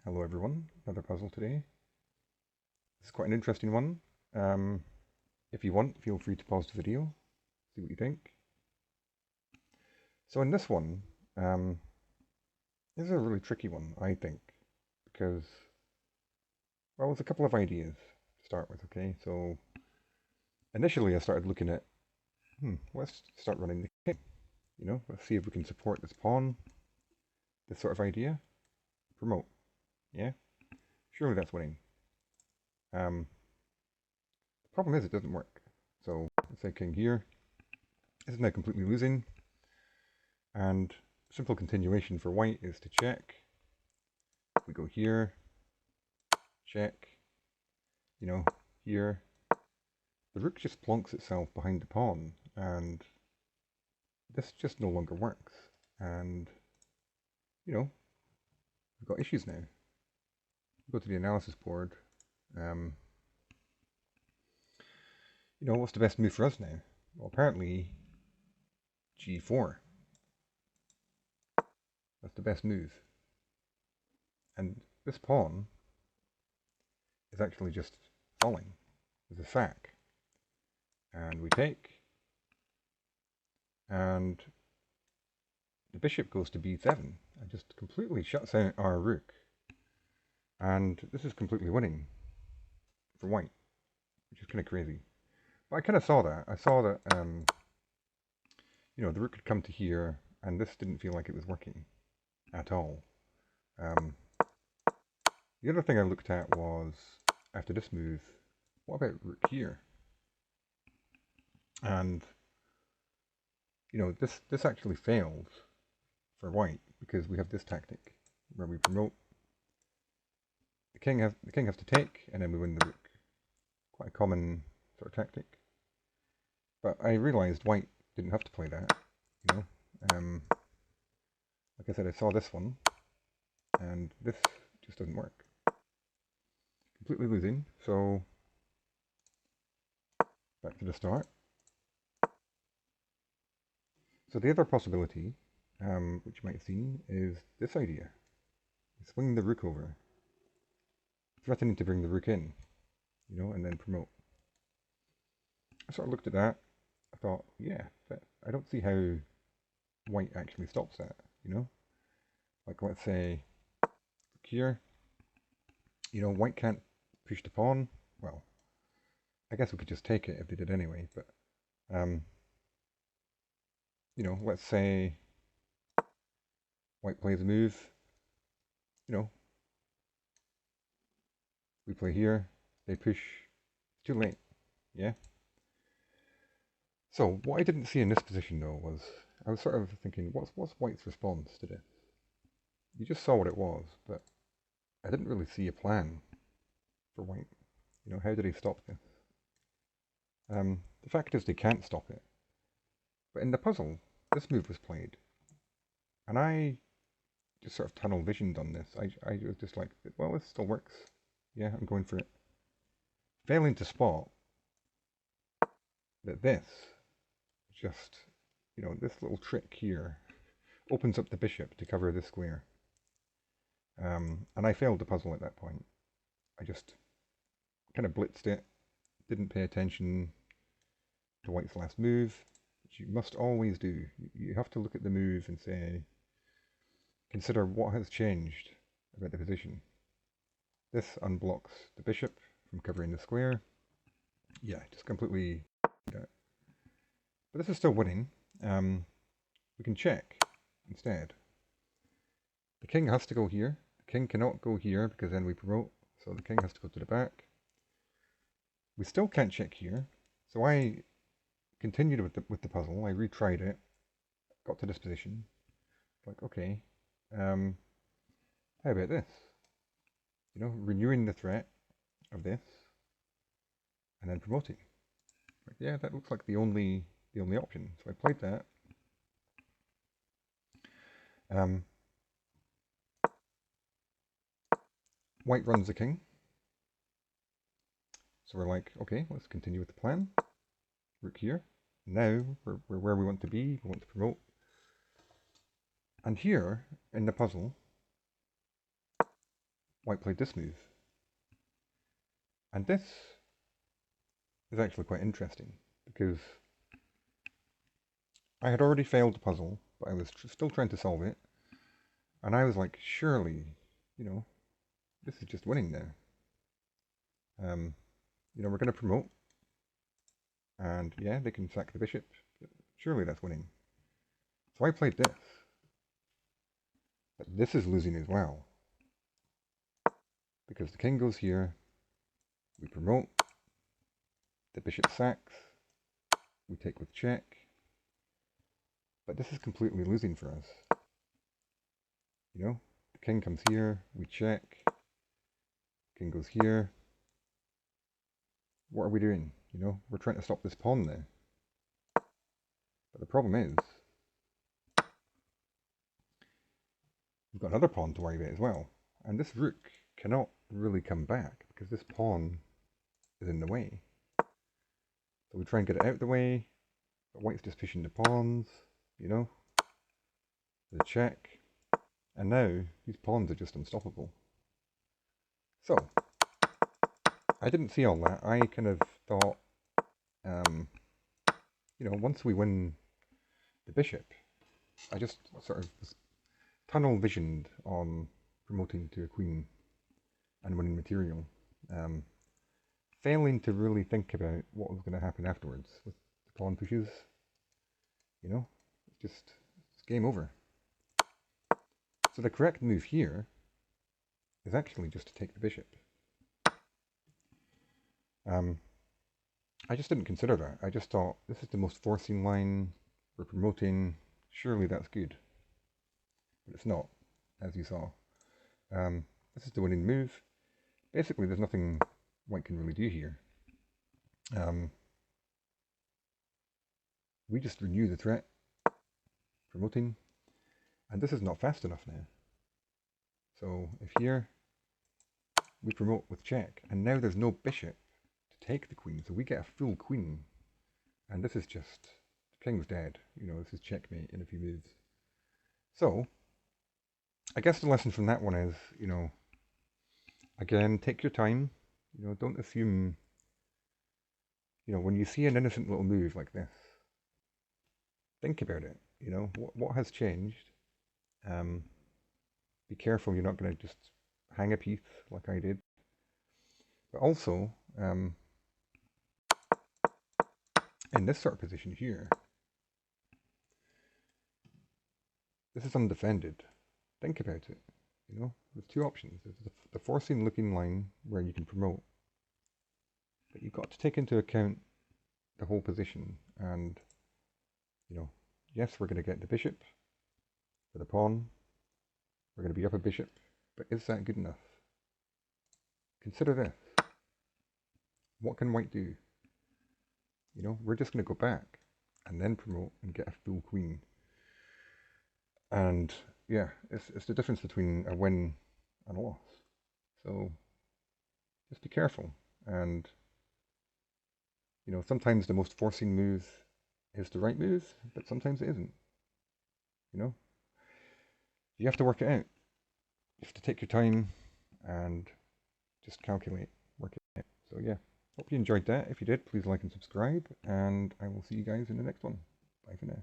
Hello everyone, another puzzle today. This is quite an interesting one. If you want, feel free to pause the video, see what you think. So in this one, this is a really tricky one, I think, because, well, there's a couple of ideas to start with, okay? So initially I started looking at, let's start running the king, let's see if we can support this pawn, this sort of idea. Promote, yeah? Surely that's winning. The problem is it doesn't work. So let's say king here. This is now completely losing. And simple continuation for white is to check. We go here, check, here. The rook just plonks itself behind the pawn, and this just no longer works. And, we've got issues now. Go to the analysis board. What's the best move for us now? Well, apparently g4. That's the best move. And this pawn is actually just falling. There's a sack. And we take. And the bishop goes to b7 and just completely shuts out our rook. And this is completely winning for white, which is kind of crazy. But I kind of saw that. I saw that, the rook could come to here, and this didn't feel like it was working at all. The other thing I looked at was, after this move, what about rook here? And, this actually fails for white, because we have this tactic, where we promote. The king has to take, and then we win the rook. Quite a common sort of tactic. But I realized white didn't have to play that, Like I said, I saw this one, and this just doesn't work. Completely losing, so back to the start. So the other possibility, which you might have seen, is this idea. Swing the rook over, threatening to bring the rook in, and then promote. I sort of looked at that. I thought, yeah, I don't see how white actually stops that, Like, let's say, here, white can't push the pawn. Well, I guess we could just take it if they did anyway, but, let's say white plays a move, we play here, they push, it's too late, yeah? So what I didn't see in this position though was, I was sort of thinking, what's white's response to this? You just saw what it was, but I didn't really see a plan for white. How did he stop this? The fact is they can't stop it. But in the puzzle, this move was played. And I just sort of tunnel visioned on this. I was just like, well, this still works. Yeah, I'm going for it. Failing to spot that this just, this little trick here opens up the bishop to cover this square. And I failed the puzzle at that point. I just kind of blitzed it, didn't pay attention to white's last move, which you must always do. You have to look at the move and say, consider what has changed about the position. This unblocks the bishop from covering the square. Yeah, just completely. But this is still winning. We can check instead. The king has to go here. The king cannot go here because then we promote. So the king has to go to the back. We still can't check here. So I continued with the puzzle. I retried it. Got to this position. Like, okay, how about this? Renewing the threat of this, and then promoting. Like, yeah, that looks like the only option. So I played that. White runs the king. So we're like, okay, let's continue with the plan. Rook here. Now we're where we want to be. We want to promote. And here in the puzzle, white played this move. And this is actually quite interesting, because I had already failed the puzzle, but I was still trying to solve it. And I was like, surely, this is just winning now. We're going to promote. And yeah, they can sack the bishop. Surely that's winning. So I played this. But this is losing as well. Because the king goes here. We promote. The bishop sacks. We take with check. But this is completely losing for us. The king comes here. We check. King goes here. What are we doing? We're trying to stop this pawn now. But the problem is, we've got another pawn to worry about as well. And this rook cannot really come back because this pawn is in the way. So we try and get it out of the way. But white's just pushing the pawns, the check. And now these pawns are just unstoppable. So, I didn't see all that. I kind of thought, once we win the bishop, I just sort of tunnel visioned on promoting to a queen and winning material, failing to really think about what was going to happen afterwards with the pawn pushes. It's game over. So the correct move here is actually just to take the bishop. I just didn't consider that. I just thought, this is the most forcing line, we're promoting, surely that's good. But it's not, as you saw. This is the winning move. Basically, there's nothing white can really do here. We just renew the threat, promoting, and this is not fast enough now. So if here, we promote with check, and now there's no bishop to take the queen, so we get a full queen, and this is just, the king's dead, this is checkmate in a few moves. So, I guess the lesson from that one is, again, take your time, don't assume, when you see an innocent little move like this, think about it, what has changed. Be careful you're not going to just hang a piece like I did. But also, in this sort of position here, this is undefended. Think about it. There's two options. There's the forcing looking line where you can promote, but you've got to take into account the whole position. And yes, we're going to get the bishop for the pawn. We're going to be up a bishop, but is that good enough? Consider this. What can white do? We're just going to go back and then promote and get a full queen. And yeah, it's the difference between a win and a loss. So just be careful. And sometimes the most forcing move is the right move, but sometimes it isn't. You have to work it out. You have to take your time and just calculate, work it out. So yeah, hope you enjoyed that. If you did, please like and subscribe, and I will see you guys in the next one. Bye for now.